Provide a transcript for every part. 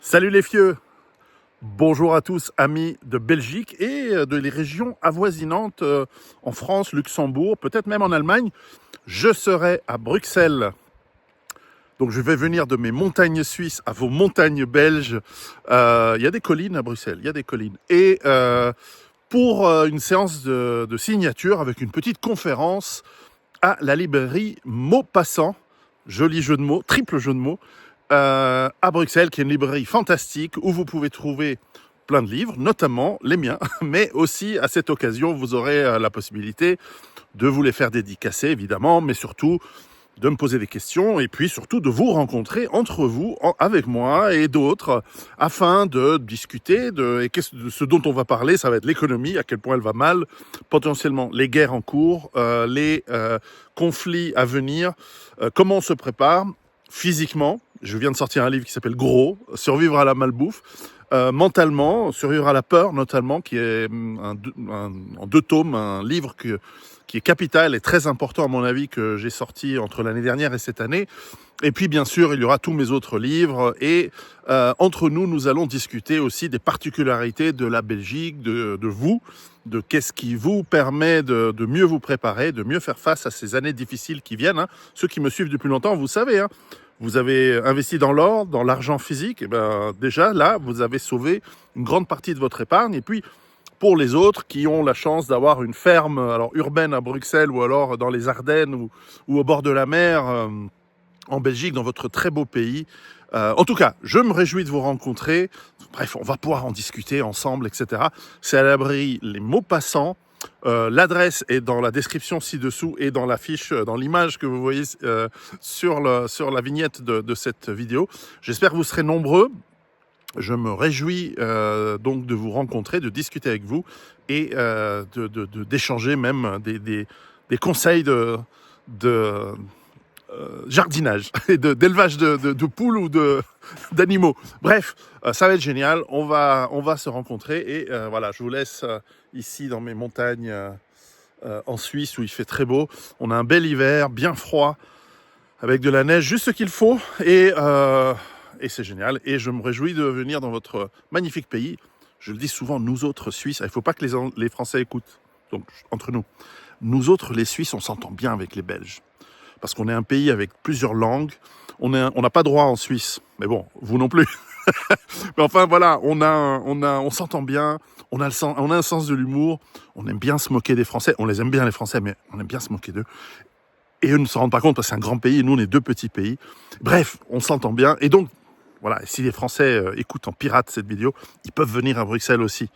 Salut les fieux, bonjour à tous amis de Belgique et de les régions avoisinantes en France, Luxembourg, peut-être même en Allemagne. Je serai à Bruxelles, donc je vais venir de mes montagnes suisses à vos montagnes belges. Il y a des collines à Bruxelles, il y a des collines. Et pour une séance de signature avec une petite conférence à la librairie Maupassant, joli jeu de mots, triple jeu de mots, à Bruxelles, qui est une librairie fantastique où vous pouvez trouver plein de livres, notamment les miens, mais aussi à cette occasion, vous aurez la possibilité de vous les faire dédicacer, évidemment, mais surtout de me poser des questions et puis surtout de vous rencontrer entre vous, avec moi et d'autres, afin de discuter de ce dont on va parler. Ça va être l'économie, à quel point elle va mal, potentiellement les guerres en cours, les conflits à venir, comment on se prépare physiquement. Je viens de sortir un livre qui s'appelle Gros, Survivre à la malbouffe. Mentalement, Survivre à la peur, notamment, qui est en 2 tomes, un livre qui est capital et très important à mon avis, que j'ai sorti entre l'année dernière et cette année. Et puis bien sûr, il y aura tous mes autres livres et entre nous, nous allons discuter aussi des particularités de la Belgique, de vous, de qu'est-ce qui vous permet de mieux vous préparer, de mieux faire face à ces années difficiles qui viennent. Hein. Ceux qui me suivent depuis longtemps, vous savez, hein, vous avez investi dans l'or, dans l'argent physique, et ben déjà là, vous avez sauvé une grande partie de votre épargne. Et puis, pour les autres qui ont la chance d'avoir une ferme alors urbaine à Bruxelles ou alors dans les Ardennes ou au bord de la mer en Belgique, dans votre très beau pays. En tout cas, je me réjouis de vous rencontrer. Bref, on va pouvoir en discuter ensemble, etc. C'est à la librairie Les Maupassants. L'adresse est dans la description ci-dessous et dans l'affiche, dans l'image que vous voyez sur la vignette de cette vidéo. J'espère que vous serez nombreux. Je me réjouis donc de vous rencontrer, de discuter avec vous et d'échanger même des conseils de jardinage et d'élevage de poules ou d'animaux. Bref, ça va être génial. On va se rencontrer et voilà, je vous laisse ici dans mes montagnes en Suisse où il fait très beau. On a un bel hiver, bien froid, avec de la neige, juste ce qu'il faut et c'est génial. Et je me réjouis de venir dans votre magnifique pays. Je le dis souvent, nous autres Suisses, il ne faut pas que les Français écoutent. Donc, entre nous, nous autres, les Suisses, on s'entend bien avec les Belges. Parce qu'on est un pays avec plusieurs langues. On n'a pas droit en Suisse. Mais bon, vous non plus. Mais enfin, voilà, on s'entend bien. On a un sens de l'humour. On aime bien se moquer des Français. On les aime bien, les Français, mais on aime bien se moquer d'eux. Et eux ne se rendent pas compte parce que c'est un grand pays et nous, on est 2 petits pays. Bref, on s'entend bien. Et donc, voilà, si les Français écoutent en pirate cette vidéo, ils peuvent venir à Bruxelles aussi.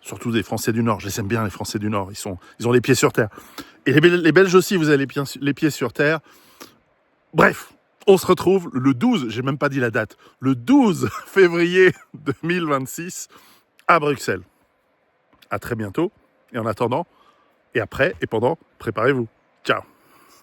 Surtout des Français du Nord. Je les aime bien, les Français du Nord. Ils ont les pieds sur terre. Et les Belges aussi, vous avez les pieds sur terre. Bref, on se retrouve le 12, j'ai même pas dit la date, le 12 février 2026 à Bruxelles. À très bientôt. Et en attendant, et après, et pendant, préparez-vous. Ciao.